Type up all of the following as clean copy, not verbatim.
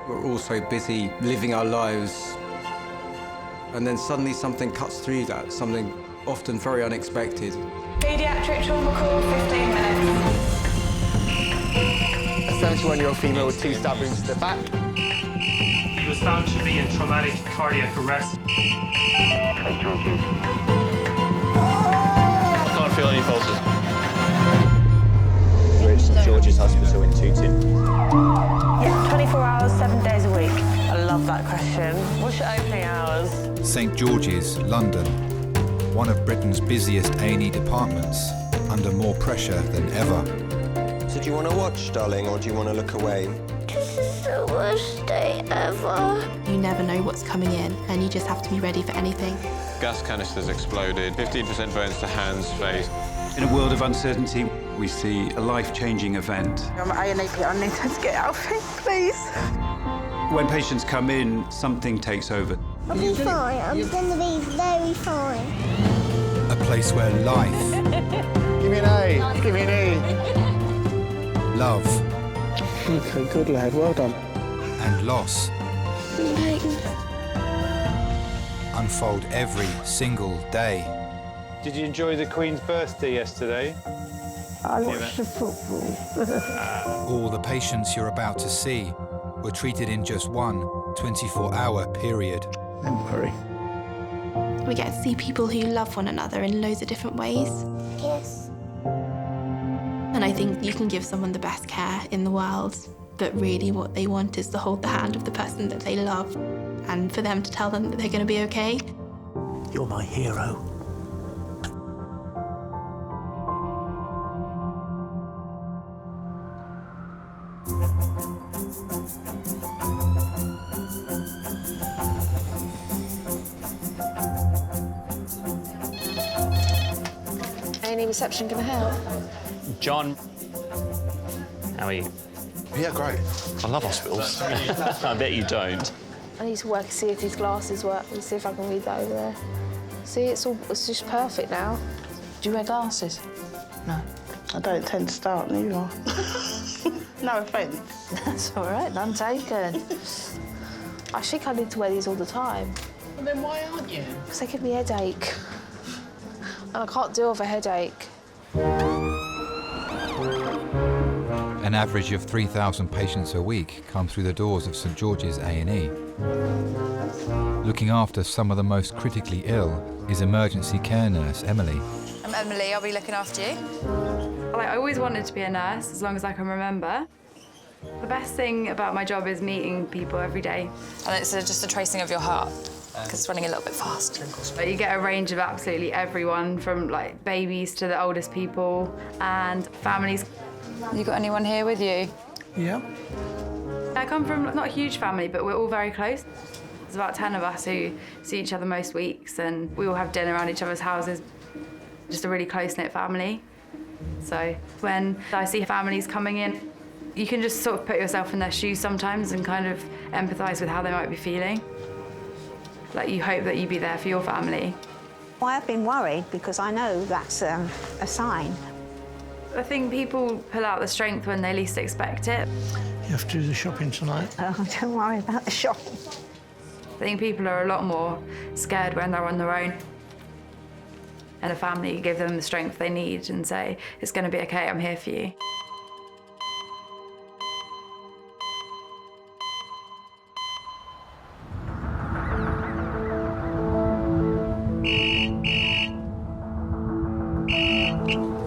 We're all so busy living our lives. And then suddenly something cuts through that, something often very unexpected. Paediatric trauma call, 15 minutes. A 71-year-old female with 2 stab wounds to the back. He was found to be in traumatic cardiac arrest. I can't feel any pulses. We're at St George's Hospital in Tooting. Yeah, 24 hours, 7 days a week. I love that question. What's your opening hours? St George's, London. One of Britain's busiest A&E departments, under more pressure than ever. So do you want to watch, darling, or do you want to look away? This is the worst day ever. You never know what's coming in, and you just have to be ready for anything. Gas canisters exploded, 15% burns to hands, face. In a world of uncertainty, we see a life-changing event. I'm at A&E, I need her to get out of here, please. When patients come in, something takes over. I'll be fine. I'm going to be very fine. A place where life, Give me an A, give me an E. love, Okay, good lad, well done. and loss unfold every single day. Did you enjoy the Queen's birthday yesterday? I watched the football. All the patients you're about to see were treated in just one 24-hour period. Don't worry. We get to see people who love one another in loads of different ways. Yes. And I think you can give someone the best care in the world, but really what they want is to hold the hand of the person that they love and for them to tell them that they're going to be okay. You're my hero. Any reception gonna help? John. How are you? Yeah, great. I love hospitals. I bet you don't. I need to work and see if these glasses work and see if I can read that over there. See, it's just perfect now. Do you wear glasses? No. I don't tend to start neither. No offence. That's all right, none taken. I think I need to wear these all the time. Well, then why aren't you? Because they give me a headache. And I can't deal with a headache. An average of 3,000 patients a week come through the doors of St George's A&E. Looking after some of the most critically ill is emergency care nurse Emily. I'm Emily, I'll be looking after you. I always wanted to be a nurse, as long as I can remember. The best thing about my job is meeting people every day. And it's just a tracing of your heart, because it's running a little bit fast. You get a range of absolutely everyone, from like babies to the oldest people and families. You got anyone here with you? Yeah. I come from not a huge family, but we're all very close. There's about 10 of us who see each other most weeks, and we all have dinner around each other's houses. Just a really close-knit family. So when I see families coming in, you can just sort of put yourself in their shoes sometimes and kind of empathise with how they might be feeling. Like, you hope that you be there for your family. Well, I've been worried because I know that's a sign. I think people pull out the strength when they least expect it. You have to do the shopping tonight. Oh, don't worry about the shopping. I think people are a lot more scared when they're on their own. And a family give them the strength they need and say, it's going to be okay, I'm here for you.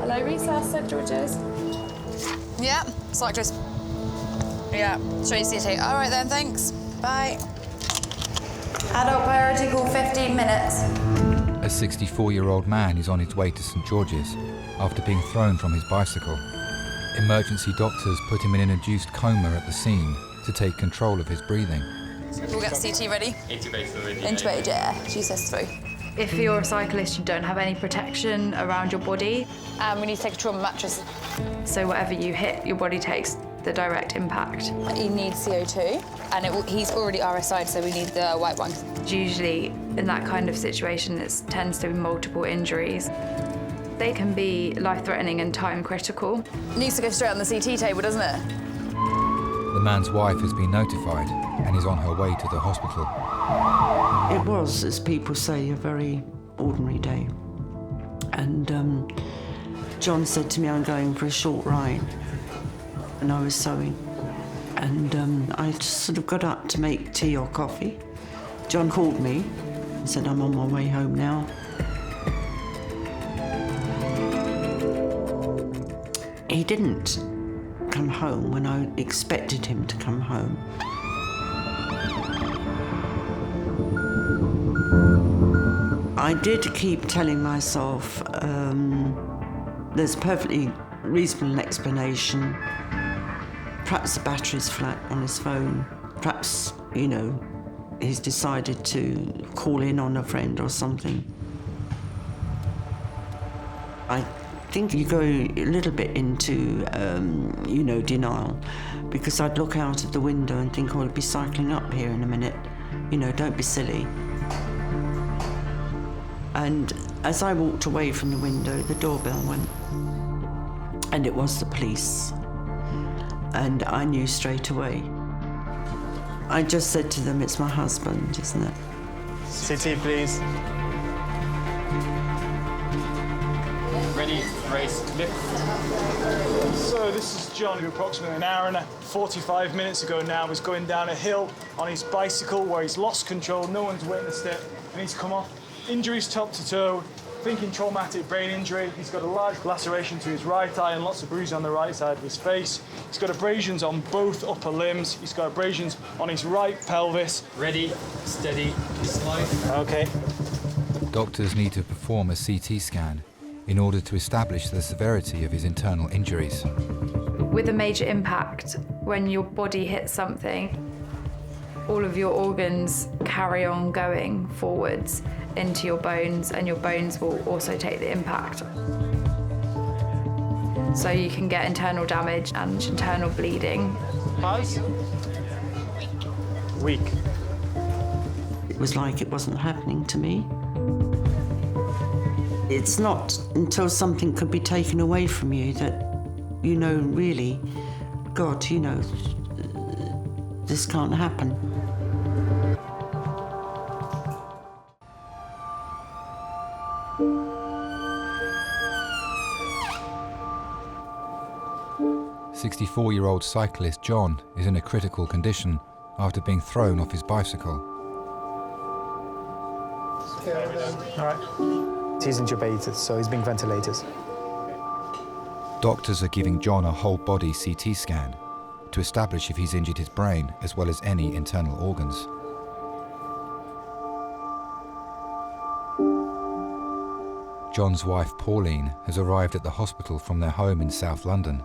Hello, recess, St George's. Yeah, cyclist. Yeah, straight CT. All right then, thanks. Bye. Adult priority call, 15 minutes. A 64-year-old man is on his way to St George's after being thrown from his bicycle. Emergency doctors put him in an induced coma at the scene to take control of his breathing. We'll get CT ready. Intubated already. Intubated, yeah. She says through. If you're a cyclist, you don't have any protection around your body. And we need to take a trauma mattress. So whatever you hit, your body takes the direct impact. He needs CO2, and he's already RSI'd, so we need the white one. Usually, in that kind of situation, it tends to be multiple injuries. They can be life-threatening and time-critical. Needs to go straight on the CT table, doesn't it? The The man's wife has been notified and is on her way to the hospital. It was, as people say, a very ordinary day. And John said to me, I'm going for a short ride. And I was sewing. And I just sort of got up to make tea or coffee. John called me and said, I'm on my way home now. He didn't come home when I expected him to come home. I did keep telling myself there's a perfectly reasonable explanation. Perhaps the battery's flat on his phone. Perhaps, you know, he's decided to call in on a friend or something. I think you go a little bit into, you know, denial, because I'd look out of the window and think, oh, I'll be cycling up here in a minute. You know, don't be silly. And as I walked away from the window, the doorbell went. And it was the police. And I knew straight away. I just said to them, it's my husband, isn't it? City, please. Ready, race, lift. So this is John, who approximately an hour and 45 minutes ago now was going down a hill on his bicycle where he's lost control, no one's witnessed it, and he's come off. Injuries top to toe, thinking traumatic brain injury. He's got a large laceration to his right eye and lots of bruises on the right side of his face. He's got abrasions on both upper limbs. He's got abrasions on his right pelvis. Ready, steady, slide. Okay. Doctors need to perform a CT scan in order to establish the severity of his internal injuries. With a major impact, when your body hits something, all of your organs carry on going forwards into your bones, and your bones will also take the impact. So you can get internal damage and internal bleeding. Pause. Weak. It was like it wasn't happening to me. It's not until something could be taken away from you that you know, really, God, you know, this can't happen. "64-year-old cyclist John is in a critical condition after being thrown off his bicycle. All right. He's intubated, so he's being ventilated. Doctors are giving John a whole-body CT scan to establish if he's injured his brain as well as any internal organs. John's wife, Pauline, has arrived at the hospital from their home in South London.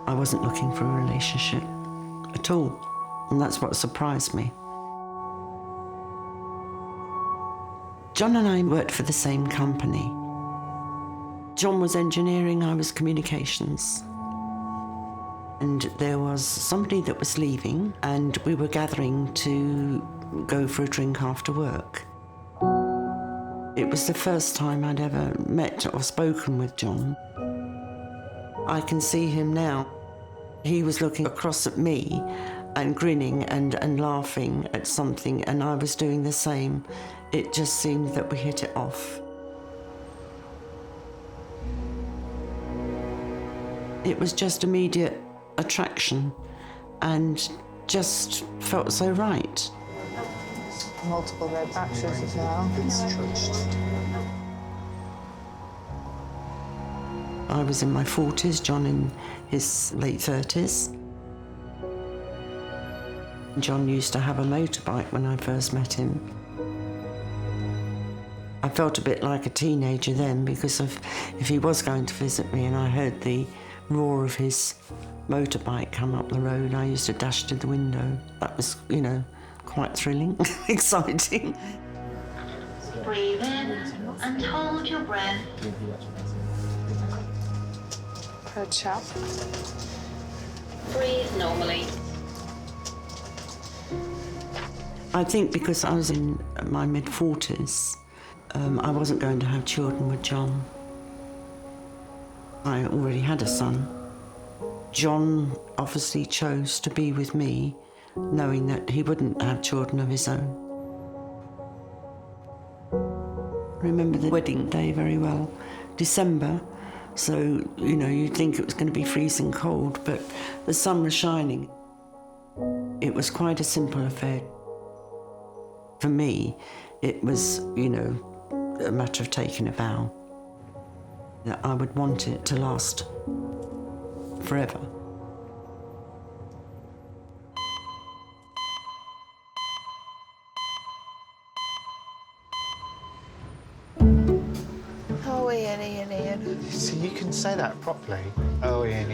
I wasn't looking for a relationship at all, and that's what surprised me. John and I worked for the same company. John was engineering, I was communications. And there was somebody that was leaving, and we were gathering to go for a drink after work. It was the first time I'd ever met or spoken with John. I can see him now. He was looking across at me and grinning and laughing at something, and I was doing the same. It just seemed that we hit it off. It was just immediate attraction and just felt so right. Multiple red patches as well. I was in my 40s, John in his late 30s. John used to have a motorbike when I first met him. I felt a bit like a teenager then, because if he was going to visit me and I heard the roar of his motorbike come up the road, I used to dash to the window. That was, you know, quite thrilling, exciting. Breathe in and hold your breath. Good chap. Breathe normally. I think because I was in my mid-40s, I wasn't going to have children with John. I already had a son, John obviously chose to be with me, knowing that he wouldn't have children of his own. I remember the wedding day very well. December, so, you know, you'd think it was going to be freezing cold, but the sun was shining. It was quite a simple affair. For me, it was, you know, a matter of taking a vow that I would want it to last forever. Oh, Ian. See, you can say that properly. Oh, Ian.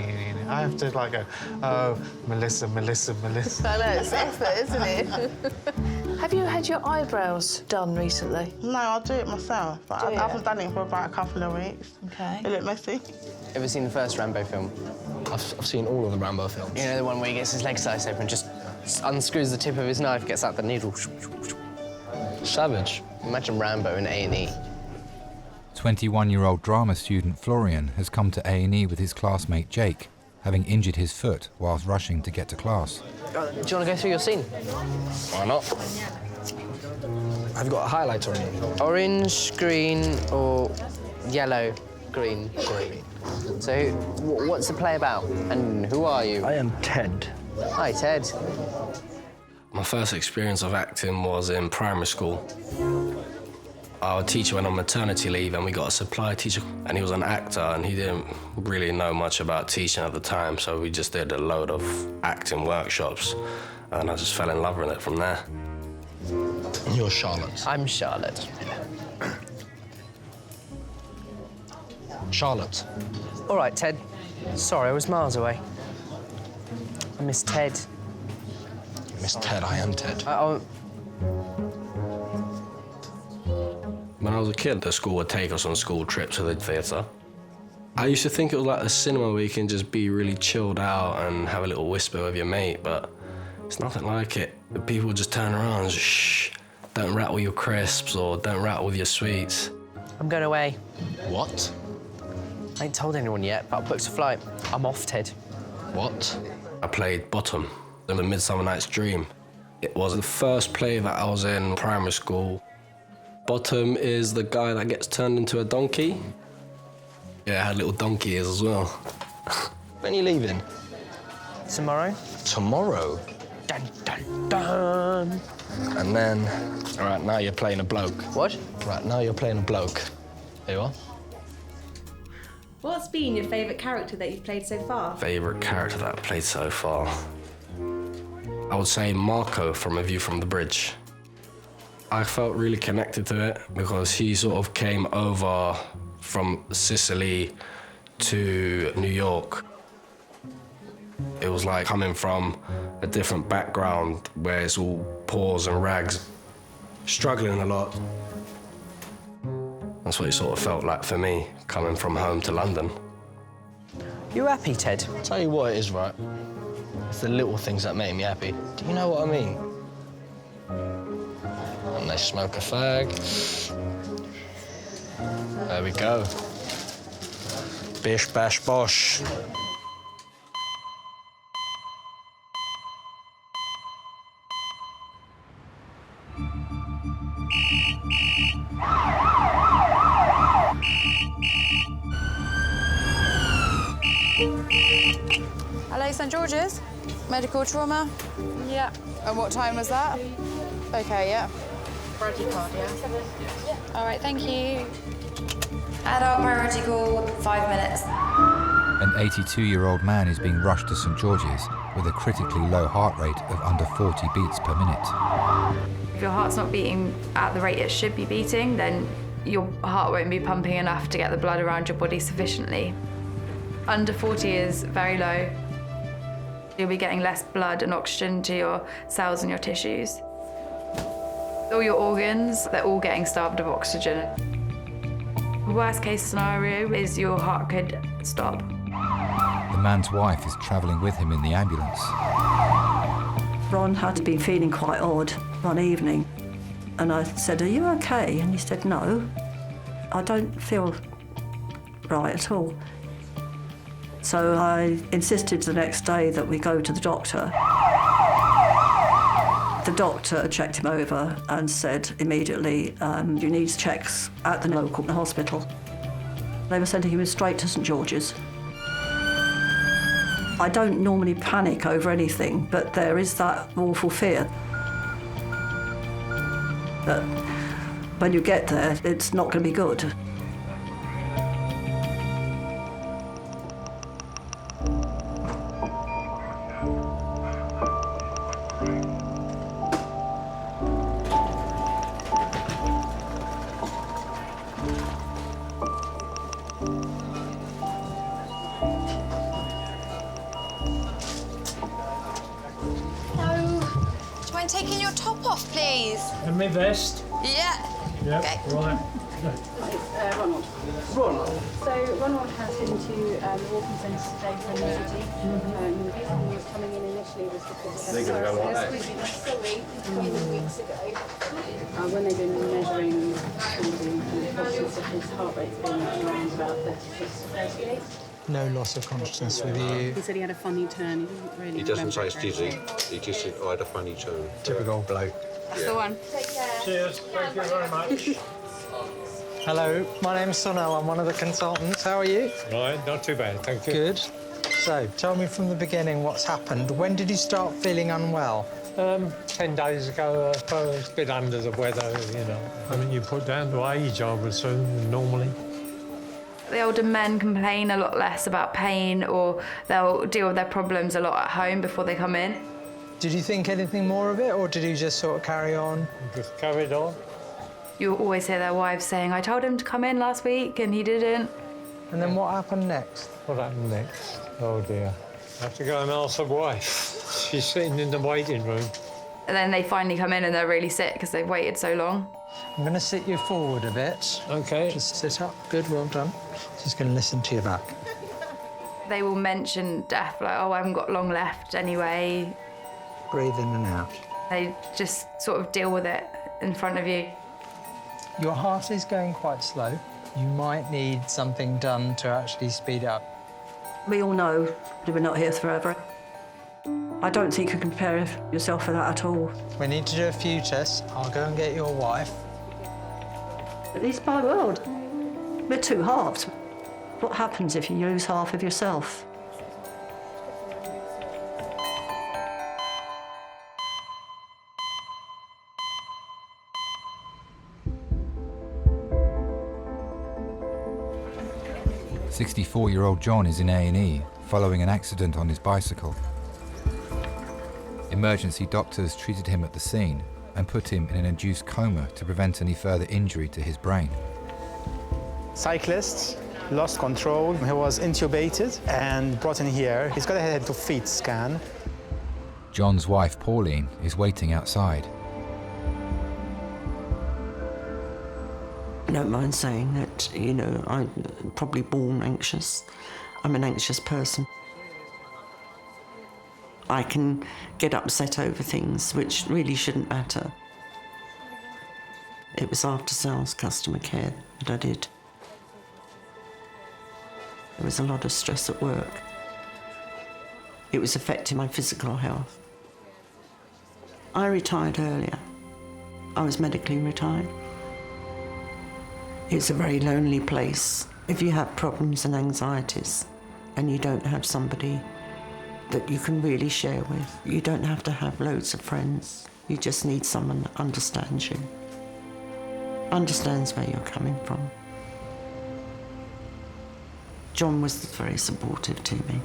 I have to like go, oh, Melissa. I know, it's effort, isn't it? Have you had your eyebrows done recently? No, I'll do it myself, but I haven't done it for about a couple of weeks. Okay. They look messy. Ever seen the first Rambo film? I've seen all of the Rambo films. You know the one where he gets his leg sliced open, just unscrews the tip of his knife, gets out the needle. Savage. Imagine Rambo in A&E. 21-year-old drama student Florian has come to A&E with his classmate Jake, having injured his foot whilst rushing to get to class. Do you want to go through your scene? Why not? Have you got a highlighter on you? Orange, green, or yellow, green? Green. So, what's the play about? And who are you? I am Ted. Hi, Ted. My first experience of acting was in primary school. Our teacher went on maternity leave and we got a supply teacher, and he was an actor and he didn't really know much about teaching at the time, so we just did a load of acting workshops and I just fell in love with it from there. You're Charlotte. I'm Charlotte. Charlotte. All right, Ted. Sorry, I was miles away. I miss Ted. Miss Ted, I am Ted. When I was a kid, the school would take us on school trips to the theatre. I used to think it was like a cinema where you can just be really chilled out and have a little whisper with your mate, but it's nothing like it. The people would just turn around and just, shh, don't rattle your crisps or don't rattle with your sweets. I'm going away. What? I ain't told anyone yet, but I booked a flight. I'm off, Ted. What? I played Bottom in The Midsummer Night's Dream. It was the first play that I was in primary school. Bottom is the guy that gets turned into a donkey. Yeah, I had little donkey ears as well. When are you leaving? Tomorrow. Tomorrow? Dun, dun, dun. And then, all right, now you're playing a bloke. What? Right, now you're playing a bloke. There you are. What's been your favourite character that you've played so far? Favourite character that I've played so far? I would say Marco from A View from the Bridge. I felt really connected to it because he sort of came over from Sicily to New York. It was like coming from a different background where it's all paws and rags, struggling a lot. That's what it sort of felt like for me, coming from home to London. You happy, Ted? I'll tell you what it is, right? It's the little things that make me happy. Do you know what I mean? And they smoke a fag. There we go. Bish, bash, bosh. Hello, St George's. Medical trauma? Yeah. And what time was that? Okay, yeah. Priority card, yeah? All right, thank you. Adult priority call, 5 minutes. An 82-year-old man is being rushed to St George's with a critically low heart rate of under 40 beats per minute. If your heart's not beating at the rate it should be beating, then your heart won't be pumping enough to get the blood around your body sufficiently. Under 40 is very low. You'll be getting less blood and oxygen to your cells and your tissues. All your organs, they're all getting starved of oxygen. The worst case scenario is your heart could stop. The man's wife is travelling with him in the ambulance. Ron had been feeling quite odd one evening, and I said, "Are you okay?" And he said, "No, I don't feel right at all." So I insisted the next day that we go to the doctor. The doctor checked him over and said immediately, you need checks at the local hospital. They were sending him straight to St George's. I don't normally panic over anything, but there is that awful fear that when you get there, it's not going to be good. Taking your top off, please. And my vest. Yeah. Yep, okay. Right. Ronald. Ronald. So Ronald has been to the walking centre today from the city. The reason he was coming in initially was because They're going to go like that. 20 weeks ago, when they've been measuring the consciousness of his heart rate's been around about 36 to 38. No loss of consciousness with you. He said he had a funny turn. He doesn't really. He doesn't say remember it's it dizzy. He just said, I had a funny turn. Typical bloke. That's the one. Take care. Cheers. Thank you very much. Hello, my name's Sonal. I'm one of the consultants. How are you? Right, not too bad, thank you. Good. So, tell me from the beginning what's happened. When did you start feeling unwell? 10 days ago, I was a bit under the weather, you know. I mean, you put down to age, I would assume, normally. The older men complain a lot less about pain, or they'll deal with their problems a lot at home before they come in. Did you think anything more of it, or did you just sort of carry on? Just carried on. You always hear their wives saying, I told him to come in last week and he didn't. And then what happened next? What happened next? Oh dear. I have to go and ask the wife. She's sitting in the waiting room. And then they finally come in and they're really sick because they've waited so long. I'm going to sit you forward a bit. OK. Just sit up. Good, well done. Just going to listen to your back. They will mention death, like, oh, I haven't got long left anyway. Breathe in and out. They just sort of deal with it in front of you. Your heart is going quite slow. You might need something done to actually speed up. We all know that we're not here forever. I don't think you can prepare yourself for that at all. We need to do a few tests. I'll go and get your wife. It's my world. We're two halves. What happens if you lose half of yourself? "64-year-old John is in A&E following an accident on his bicycle. Emergency doctors treated him at the scene and put him in an induced coma to prevent any further injury to his brain. Cyclist lost control. He was intubated and brought in here. He's got a head to feet scan. John's wife, Pauline, is waiting outside. I don't mind saying that, you know, I'm probably born anxious. I'm an anxious person. I can get upset over things which really shouldn't matter. It was after-sales customer care that I did. There was a lot of stress at work. It was affecting my physical health. I retired earlier. I was medically retired. It's a very lonely place. If you have problems and anxieties and you don't have somebody that you can really share with, you don't have to have loads of friends. You just need someone that understands you, understands where you're coming from. John was very supportive to me.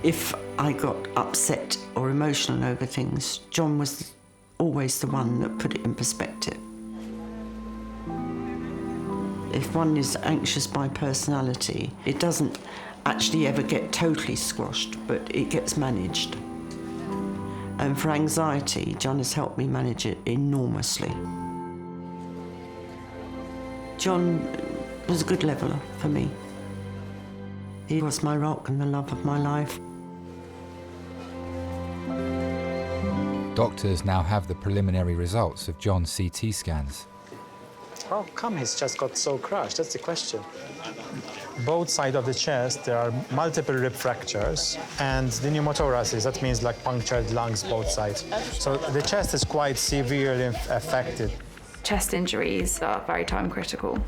If I got upset or emotional over things, John was always the one that put it in perspective. If one is anxious by personality, it doesn't actually ever get totally squashed, but it gets managed. And for anxiety, John has helped me manage it enormously. John was a good leveller for me. He was my rock and the love of my life. Doctors now have the preliminary results of John's CT scans. How come he's just got so crushed? That's the question. both sides of the chest, there are multiple rib fractures, and the pneumothorax, that means like punctured lungs both sides. So the chest is quite severely affected. Chest injuries are very time critical.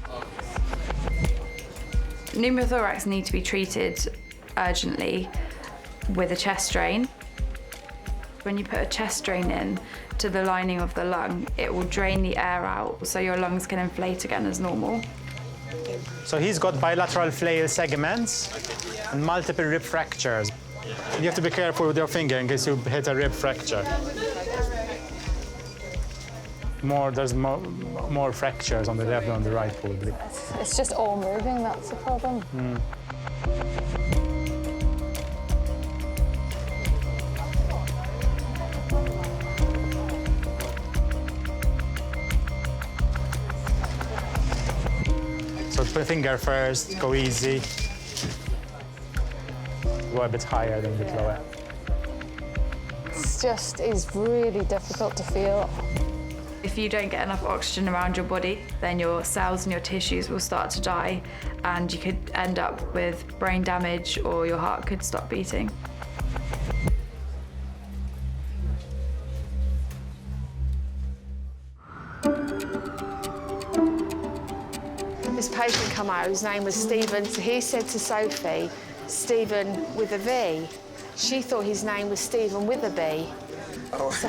Pneumothorax need to be treated urgently with a chest drain. When you put a chest drain in to the lining of the lung, it will drain the air out so your lungs can inflate again as normal. So he's got bilateral flail segments and multiple rib fractures. You have to be careful with your finger in case you hit a rib fracture. There's more fractures on the left than on the right, probably. It's just all moving, that's the problem. So put finger first, go easy. Go a bit higher, then a bit lower. It's really difficult to feel. If you don't get enough oxygen around your body, then your cells and your tissues will start to die, and you could end up with brain damage or your heart could stop beating. This patient come out, whose name was Stephen, so he said to Sophie, Stephen with a V. She thought his name was Stephen with a B. So,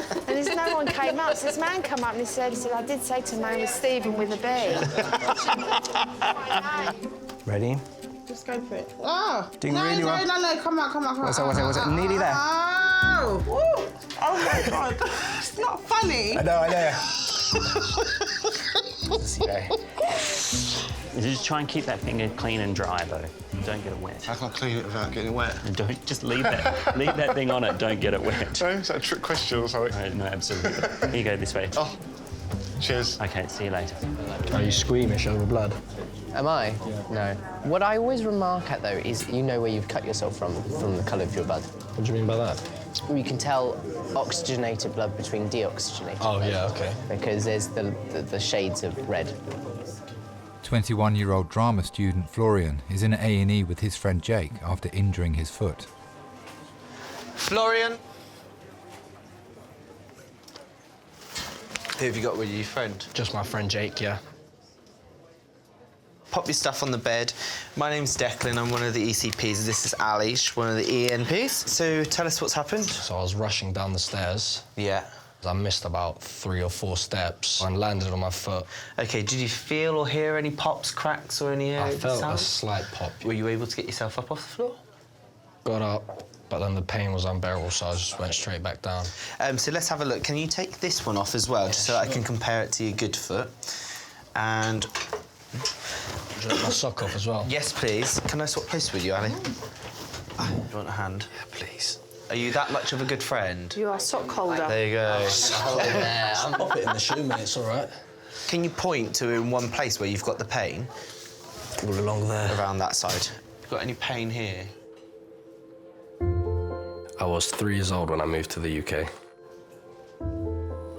and there's no one came up, so this man come up and he said, I did say to him, my name was Stephen with a B. Ready? Just go for it. Oh! Doing no, really well. No, come on. What's it? Nearly there. Oh! Woo. Oh my God. It's not funny. I know. Just try and keep that finger clean and dry, though. Don't get it wet. How can I clean it without getting it wet? Don't just leave that thing on it. Don't get it wet. Oh, is that a trick question or something? No, absolutely. Here you go this way. Oh, cheers. Okay, see you later. Are you squeamish over blood? Am I? No. What I always remark at, though, is you know where you've cut yourself from the colour of your blood. What do you mean by that? You can tell oxygenated blood between deoxygenated Oh, blood. yeah, OK. Because there's the shades of red. 21-year-old drama student Florian is in A&E with his friend Jake after injuring his foot. Florian! Who have you got with you, your friend? Just my friend Jake, yeah. Pop your stuff on the bed. My name's Declan, I'm one of the ECPs. This is Ali, she's one of the ENPs. So tell us what's happened. So I was rushing down the stairs. Yeah. I missed about 3 or 4 steps and landed on my foot. OK, did you feel or hear any pops, cracks or any I felt sounds? a slight pop. Were you able to get yourself up off the floor? Got up, but then the pain was unbearable, so I just went straight back down. So let's have a look. Can you take this one off as well, just so I can compare it to your good foot? And... Would you like my sock off as well? Yes, please. Can I swap places with you, Ali? Do you want a hand? Yeah, please. Are you that much of a good friend? You are sock holder. There you go. Yeah, I'll pop it in the shoe, mate, it's all right. Can you point to in one place where you've got the pain? All along there. Around that side. You got any pain here? I was 3 years old when I moved to the UK.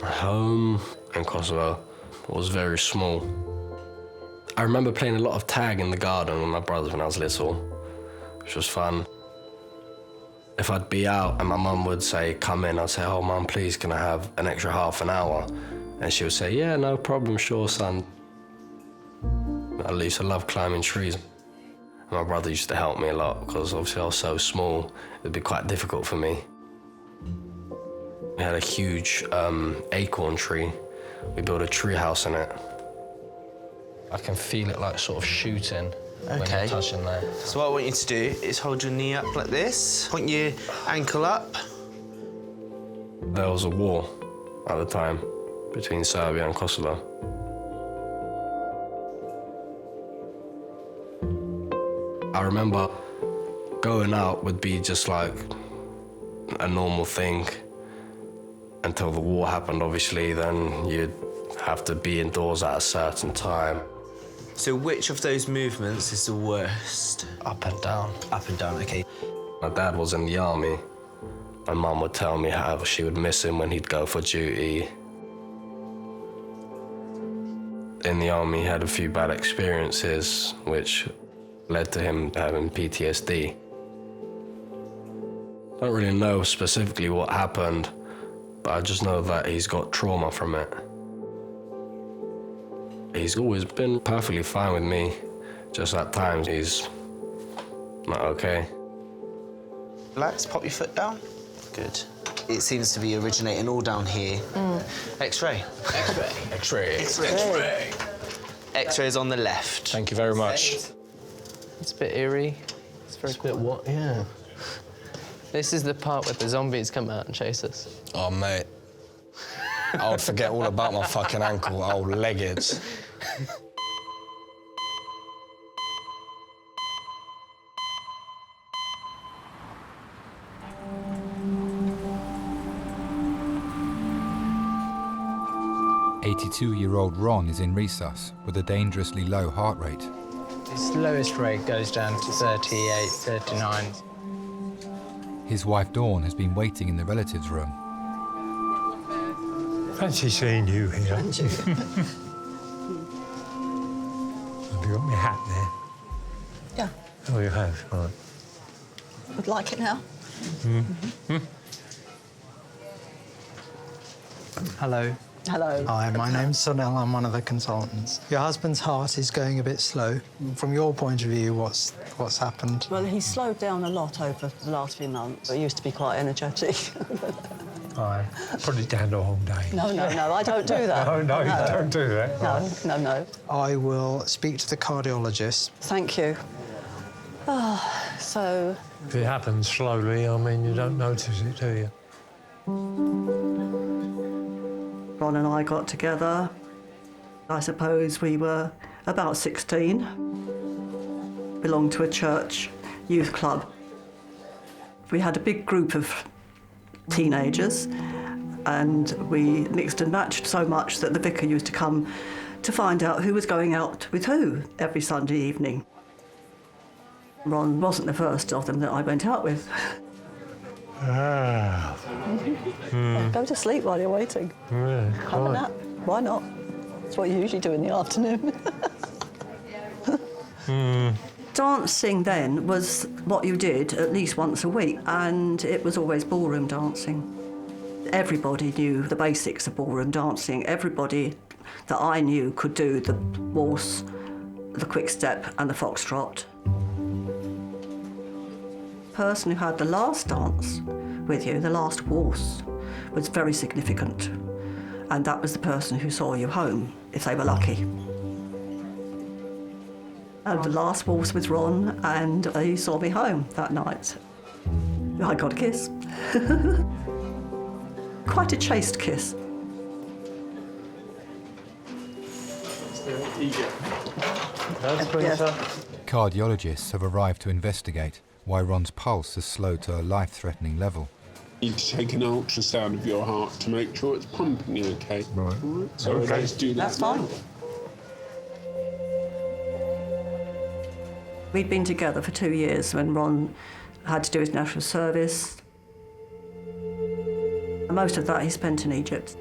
My home in Kosovo was very small. I remember playing a lot of tag in the garden with my brothers when I was little, which was fun. If I'd be out and my mum would say, come in, I'd say, oh, Mum, please, can I have an extra half an hour? And she would say, yeah, no problem, sure, son. I used to love climbing trees. My brother used to help me a lot because obviously I was so small, it'd be quite difficult for me. We had a huge acorn tree. We built a tree house in it. I can feel it like sort of shooting. When OK. you're touching there. So what I want you to do is hold your knee up like this, point your ankle up. There was a war at the time between Serbia and Kosovo. I remember going out would be just like a normal thing until the war happened, obviously, then you'd have to be indoors at a certain time. So which of those movements is the worst? Up and down. Up and down, OK. My dad was in the army. My mum would tell me how she would miss him when he'd go for duty. In the army, he had a few bad experiences, which led to him having PTSD. I don't really know specifically what happened, but I just know that he's got trauma from it. He's always been perfectly fine with me, just at times he's not okay. Relax, pop your foot down. Good. It seems to be originating all down here. X-ray. X-ray. X-ray. X-ray. X-ray's on the left. Thank you very much. It's a bit eerie. It's very cool. What? Yeah. This is the part where the zombies come out and chase us. Oh, mate. I would forget all about my fucking ankle, old leggeds. "82-year-old Ron is in resus with a dangerously low heart rate. His lowest rate goes down to 38, 39. His wife Dawn has been waiting in the relatives' room. Fancy seeing you here. Thank you. Have you got my hat there? Yeah. Oh, you have? Right. Would like it now? Hello. Hello. Hi, my name's Sunil. I'm one of the consultants. Your husband's heart is going a bit slow. From your point of view, what's happened? Well, he's slowed down a lot over the last few months. He used to be quite energetic. I put it down the whole day. No, I don't do that. No, you don't do that. No. I will speak to the cardiologist. Thank you. So... If it happens slowly, I mean, you don't notice it, do you? Ron and I got together. I suppose we were about 16. Belonged to a church youth club. We had a big group of teenagers and we mixed and matched so much that the vicar used to come to find out who was going out with who every Sunday evening. Ron wasn't the first of them that I went out with. Go to sleep while you're waiting. Yeah, Have a nap. Why not? It's what you usually do in the afternoon. Dancing then was what you did at least once a week, and it was always ballroom dancing. Everybody knew the basics of ballroom dancing. Everybody that I knew could do the waltz, the quick step and the foxtrot. The person who had the last dance with you, the last waltz, was very significant. And that was the person who saw you home, if they were lucky. And the last waltz was Ron, and he saw me home that night. I got a kiss. Quite a chaste kiss. Cardiologists have arrived to investigate why Ron's pulse has slowed to a life-threatening level. You need to take an ultrasound of your heart to make sure it's pumping okay. Right. So let's do that. That's fine. We'd been together for 2 years when Ron had to do his national service. Most of that he spent in Egypt.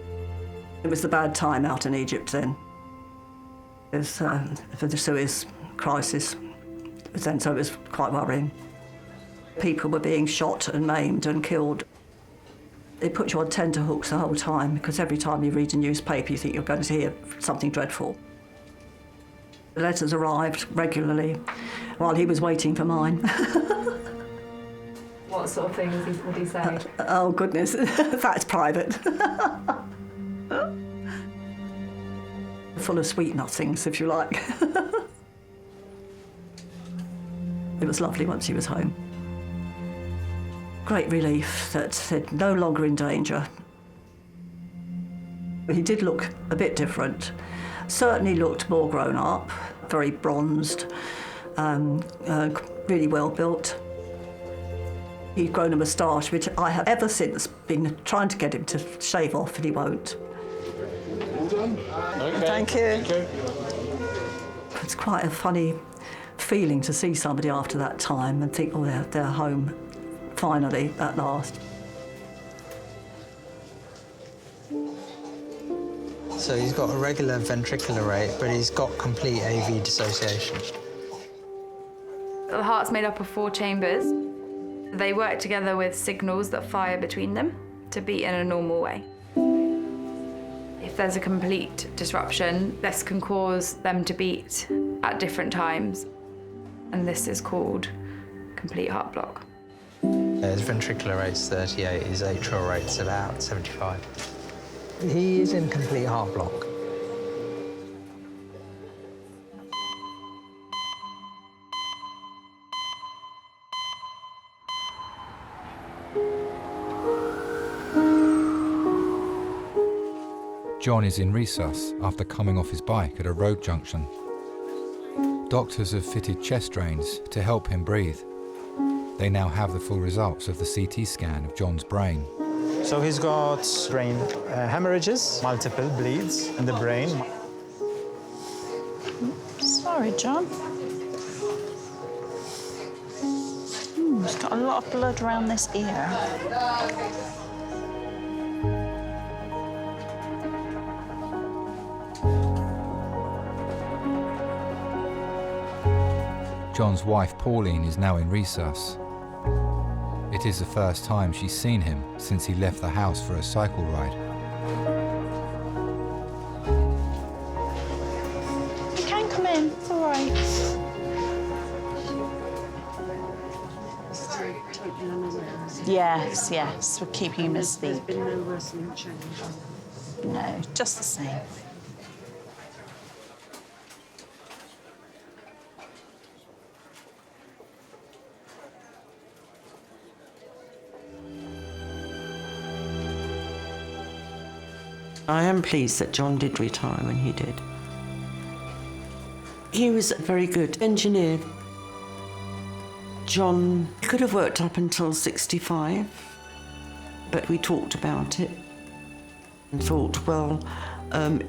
It was the bad time out in Egypt then. It was for the Suez crisis. Then, so it was quite worrying. People were being shot and maimed and killed. It puts you on tenterhooks the whole time, because every time you read a newspaper you think you're going to hear something dreadful. The letters arrived regularly while he was waiting for mine. What sort of things would he say? Oh, goodness, that's private. Full of sweet nothings, if you like. It was lovely once he was home. Great relief that they're no longer in danger. He did look a bit different. Certainly looked more grown up, very bronzed, really well built. He'd grown a moustache, which I have ever since been trying to get him to shave off, and he won't. Well done. Okay. Thank you. Thank you. It's quite a funny feeling to see somebody after that time and think, oh, they're home, finally, at last. So he's got a regular ventricular rate, but he's got complete AV dissociation. The heart's made up of 4 chambers. They work together with signals that fire between them to beat in a normal way. If there's a complete disruption, this can cause them to beat at different times, and this is called complete heart block. His ventricular rate's 38, his atrial rate's about 75. He is in complete heart block. John is in resus after coming off his bike at a road junction. Doctors have fitted chest drains to help him breathe. They now have the full results of the CT scan of John's brain. So he's got brain hemorrhages, multiple bleeds in the brain. Sorry, John. He's got a lot of blood around this ear. John's wife, Pauline, is now in resus. It is the first time she's seen him since he left the house for a cycle ride. You can come in, it's all right. Yes, yes, we're keeping him asleep. There's been no worsening change? No, just the same. I am pleased that John did retire when he did. He was a very good engineer. John could have worked up until 65, but we talked about it and thought, well,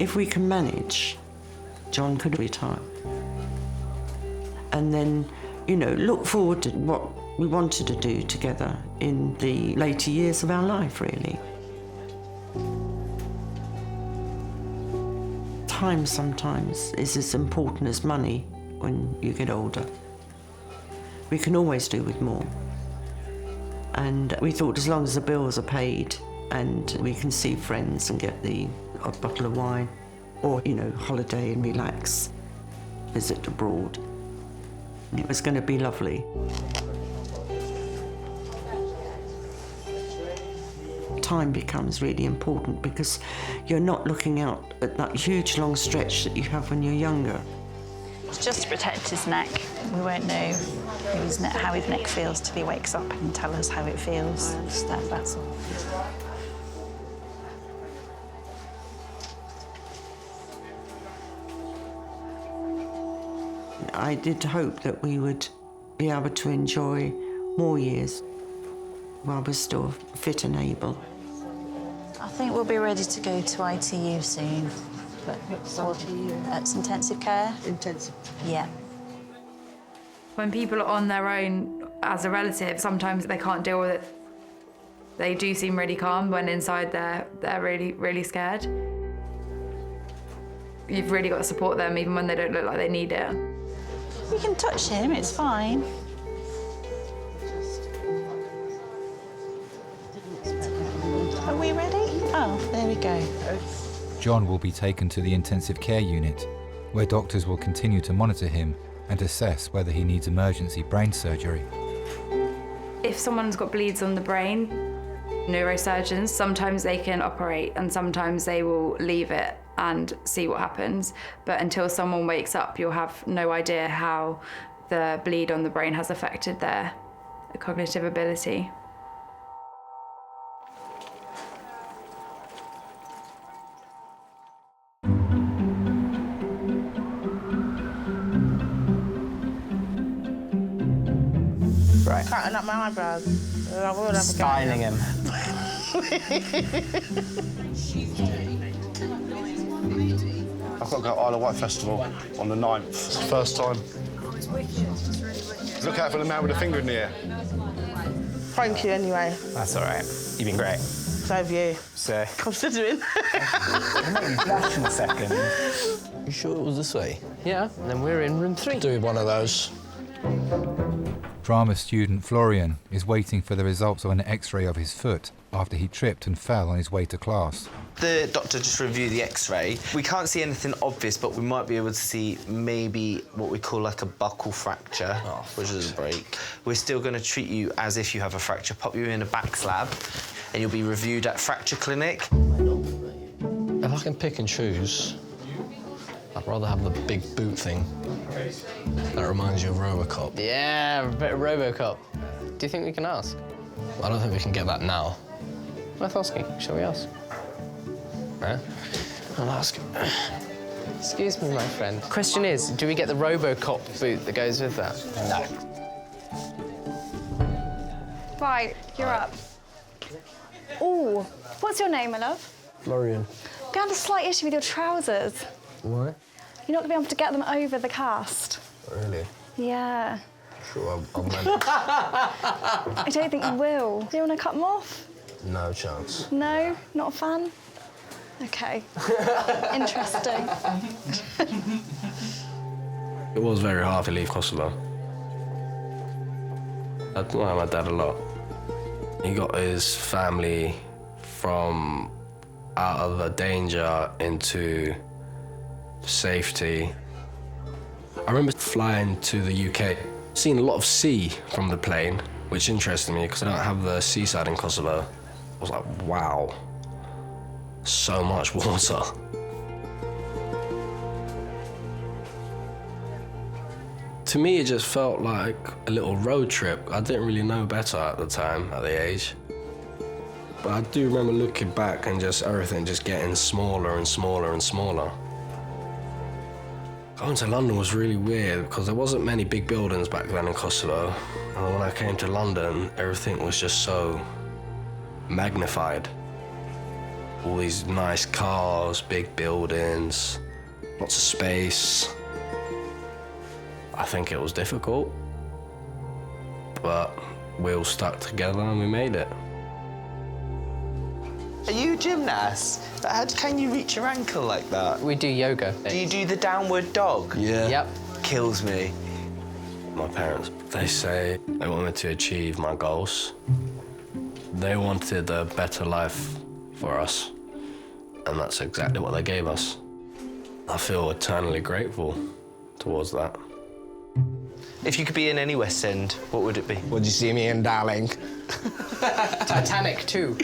if we can manage, John could retire. And then, you know, look forward to what we wanted to do together in the later years of our life, really. Time sometimes is as important as money when you get older. We can always do with more. And we thought as long as the bills are paid and we can see friends and get a bottle of wine or, you know, holiday and relax, visit abroad, it was going to be lovely. Time becomes really important because you're not looking out at that huge long stretch that you have when you're younger. It's just to protect his neck. We won't know how his neck feels till he wakes up and tell us how it feels. That's all. I did hope that we would be able to enjoy more years while we're still fit and able. I think we'll be ready to go to ITU soon. What's ITU? That's intensive care. Intensive? Yeah. When people are on their own as a relative, sometimes they can't deal with it. They do seem really calm when inside they're really, really scared. You've really got to support them even when they don't look like they need it. You can touch him, it's fine. Are we ready? Oh, there we go. John will be taken to the intensive care unit, where doctors will continue to monitor him and assess whether he needs emergency brain surgery. If someone's got bleeds on the brain, neurosurgeons, sometimes they can operate and sometimes they will leave it and see what happens. But until someone wakes up, you'll have no idea how the bleed on the brain has affected their cognitive ability. Right. Cutting up my eyebrows. Styling him. I've got to go to Isle of Wight Festival on the 9th. It's the first time. Look out for the man with the finger in the air. Thank you anyway. That's all right. You've been great. So have you. So. Considering. I'll make you flash in a second. You sure it was this way? Yeah, and then we're in room 3. Do one of those. Drama student Florian is waiting for the results of an X-ray of his foot after he tripped and fell on his way to class. The doctor just reviewed the X-ray. We can't see anything obvious, but we might be able to see maybe what we call like a buccal fracture, which is a break. We're still going to treat you as if you have a fracture, pop you in a back slab, and you'll be reviewed at fracture clinic. If I can pick and choose, I'd rather have the big boot thing. That reminds you of Robocop. Yeah, a bit of Robocop. Do you think we can ask? I don't think we can get that now. Worth asking. Shall we ask? Yeah? I'll ask. Excuse me, my friend. Question is, do we get the Robocop boot that goes with that? No. Right, you're up. Ooh, what's your name, my love? Florian. I'm going to have a slight issue with your trousers. Why? You're not going to be able to get them over the cast. Really? Yeah. Sure, I'll manage. I don't think you will. Do you want to cut them off? No chance. No? Not a fan? OK. Interesting. It was very hard to leave Kosovo. I admire my dad a lot. He got his family from out of the danger into safety. I remember flying to the UK, seeing a lot of sea from the plane, which interested me because I don't have the seaside in Kosovo. I was like, wow, so much water. To me, it just felt like a little road trip. I didn't really know better at the time, at the age. But I do remember looking back and just everything just getting smaller and smaller and smaller. Going to London was really weird because there wasn't many big buildings back then in Kosovo. And when I came to London, everything was just so magnified. All these nice cars, big buildings, lots of space. I think it was difficult, but we all stuck together and we made it. Are you a gymnast? How can you reach your ankle like that? We do yoga. Do you do the downward dog? Yeah. Yep. Kills me. My parents, they say they want me to achieve my goals. They wanted a better life for us, and that's exactly what they gave us. I feel eternally grateful towards that. If you could be in any West End, what would it be? Would you see me in Darling? Titanic 2.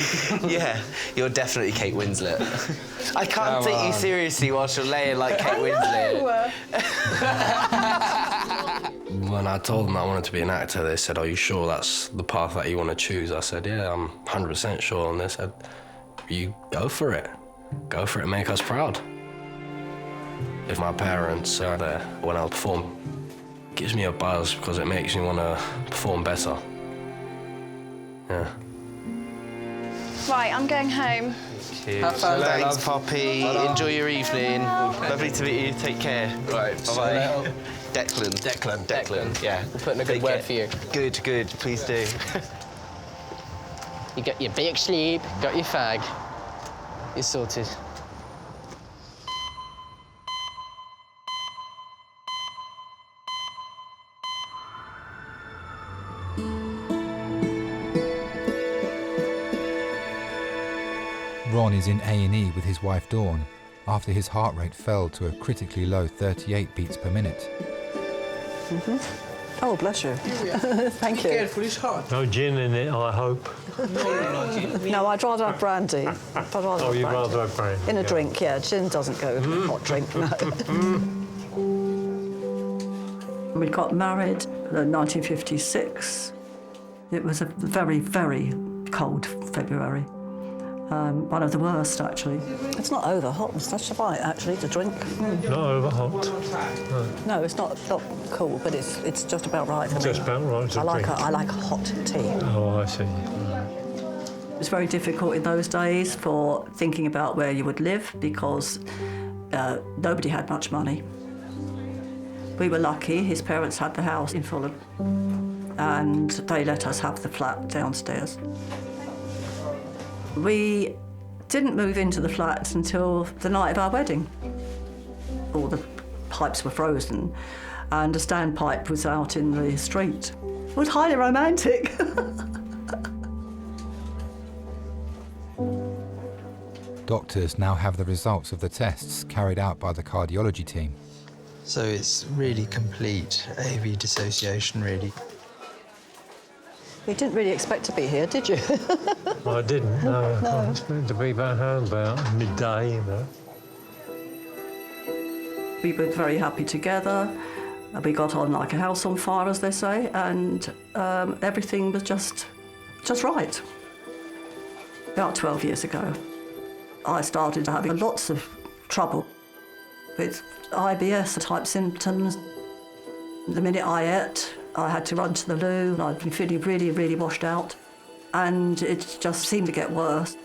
Yeah, you're definitely Kate Winslet. I can't take you seriously whilst you're laying like Kate Winslet. When I told them I wanted to be an actor, they said, "Are you sure that's the path that you want to choose?" I said, "Yeah, I'm 100% sure." And they said, "You go for it. Go for it and make us proud." If my parents are there when I perform, it gives me a buzz because it makes me want to perform better. Yeah. Right, I'm going home. Have fun, thanks, Poppy. Enjoy your evening. Lovely to meet you. Take care. Right, bye-bye. Declan. Yeah. We'll put in a good word for you. Good. Please do. You got your big sleep, got your fag. You're sorted. Ron is in A&E with his wife Dawn after his heart rate fell to a critically low 38 beats per minute. Oh, bless you. Thank you. Careful, it's hot. No gin in it, I hope. No, I'd rather have brandy. Oh, you'd rather have brandy? In a drink, yeah. Gin doesn't go in a hot drink, no. We got married in 1956. It was a very, very cold February. One of the worst, actually. It's not over hot, that's right, actually, to drink. Not over hot. No, it's not cool, but it's just about right for me. Just about right to drink. I like hot tea. Oh, I see. It was very difficult in those days for thinking about where you would live because nobody had much money. We were lucky, his parents had the house in Fulham and they let us have the flat downstairs. We didn't move into the flat until the night of our wedding. All the pipes were frozen and a standpipe was out in the street. It was highly romantic. Doctors now have the results of the tests carried out by the cardiology team. So it's really complete AV dissociation, really. You didn't really expect to be here, did you? I didn't, no. No. I expected to be back home about midday, you know. We were very happy together. We got on like a house on fire, as they say, and everything was just right. About 12 years ago, I started having lots of trouble with IBS-type symptoms. The minute I ate, I had to run to the loo, and I'd been feeling really, really washed out. And it just seemed to get worse.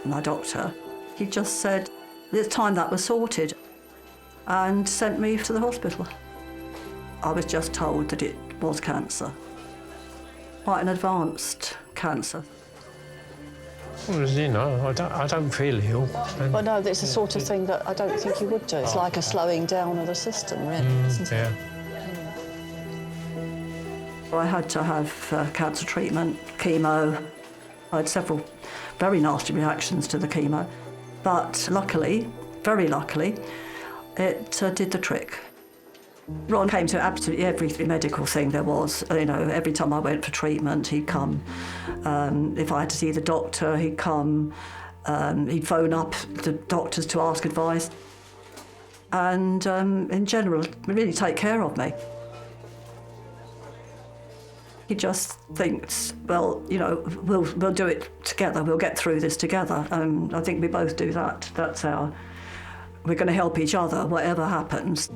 My doctor, he just said, it's time that was sorted, and sent me to the hospital. I was just told that it was cancer. Quite an advanced cancer. Well, you know, I don't feel ill. Well, no, it's the sort of thing that I don't think you would do. It's like a slowing down of the system, really, isn't it? Yeah. I had to have cancer treatment, chemo. I had several very nasty reactions to the chemo. But luckily, very luckily, it did the trick. Ron came to absolutely every medical thing there was. You know, every time I went for treatment, he'd come. If I had to see the doctor, he'd come. He'd phone up the doctors to ask advice. And in general, really take care of me. He just thinks, well, you know, we'll do it together. We'll get through this together. I think we both do that. That's our. We're going to help each other, whatever happens.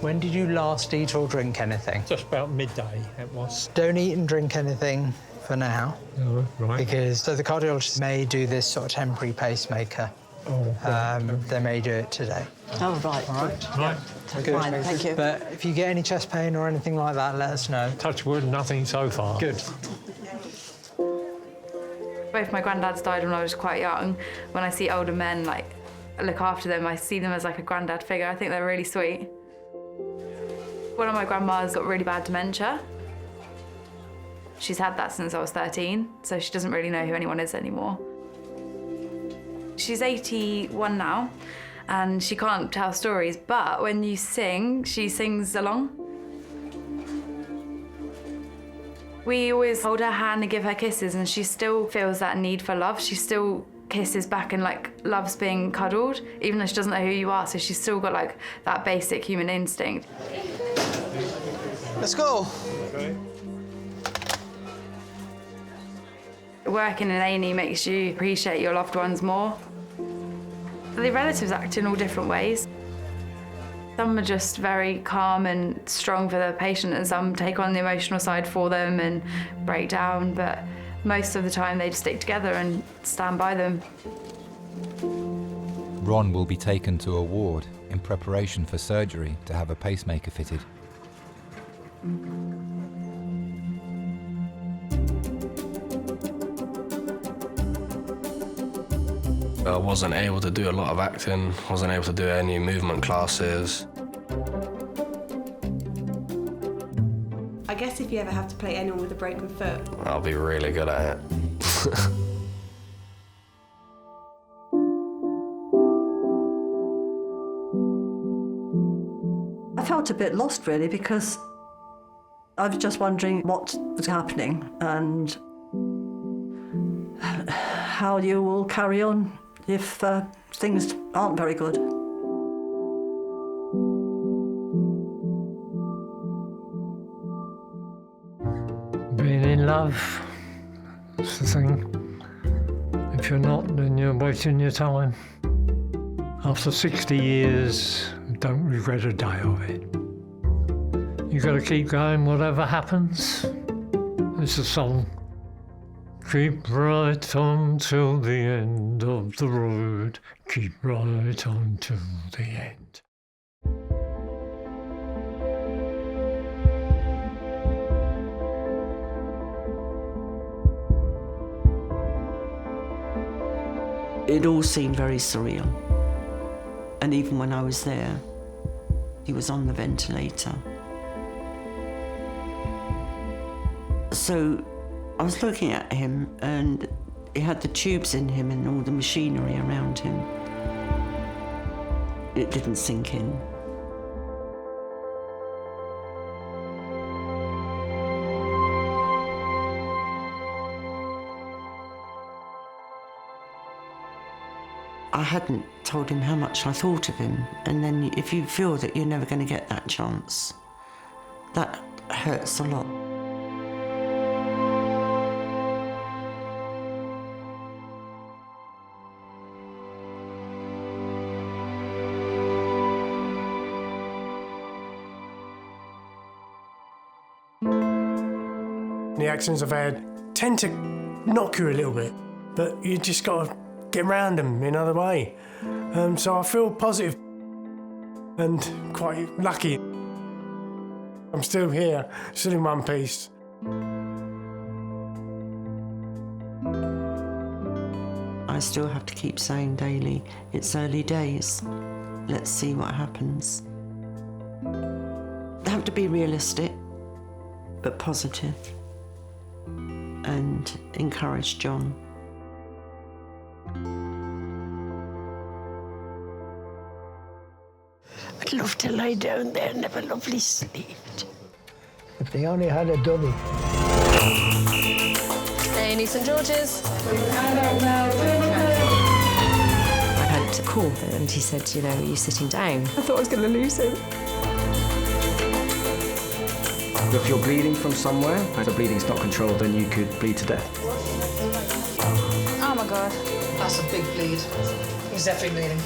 When did you last eat or drink anything? Just about midday, it was. Don't eat and drink anything for now. Oh, right. Because the cardiologist may do this sort of temporary pacemaker. Oh, right. They may do it today. Oh, right. All right. Right. Good. Fine, thank you. But if you get any chest pain or anything like that, let us know. Touch wood, nothing so far. Good. Both my granddads died when I was quite young. When I see older men like look after them, I see them as like a granddad figure. I think they're really sweet. One of my grandmas got really bad dementia. She's had that since I was 13, so she doesn't really know who anyone is anymore. She's 81 now, and she can't tell stories, but when you sing, she sings along. We always hold her hand and give her kisses, and she still feels that need for love. She still kisses back and like loves being cuddled, even though she doesn't know who you are, so she's still got like that basic human instinct. Let's go. Okay. Working in A&E makes you appreciate your loved ones more. The relatives act in all different ways. Some are just very calm and strong for the patient, and some take on the emotional side for them and break down, but most of the time they just stick together and stand by them. Ron will be taken to a ward in preparation for surgery to have a pacemaker fitted. I wasn't able to do a lot of acting, wasn't able to do any movement classes. I guess if you ever have to play anyone with a broken foot. I'll be really good at it. I felt a bit lost, really, because I was just wondering what was happening and how you will carry on if things aren't very good. Being in love, that's the thing. If you're not, then you're wasting your time. After 60 years, don't regret a day of it. You got to keep going whatever happens. It's a song. Keep right on till the end of the road. Keep right on till the end. It all seemed very surreal. And even when I was there, he was on the ventilator. So I was looking at him and he had the tubes in him and all the machinery around him. It didn't sink in. I hadn't told him how much I thought of him, and then if you feel that you're never going to get that chance, that hurts a lot. The accidents I've had tend to knock you a little bit, but you just got to get around them in another way. So I feel positive and quite lucky. I'm still here, still in one piece. I still have to keep saying daily, it's early days. Let's see what happens. I have to be realistic, but positive, and encourage John. I'd love to lie down there and have a lovely sleep. If they only had a double. A&E St George's. I had a call and he said, you know, are you sitting down? I thought I was going to lose him. If you're bleeding from somewhere and the bleeding's not controlled, then you could bleed to death. Oh my God. That's a big bleed. He's definitely bleeding.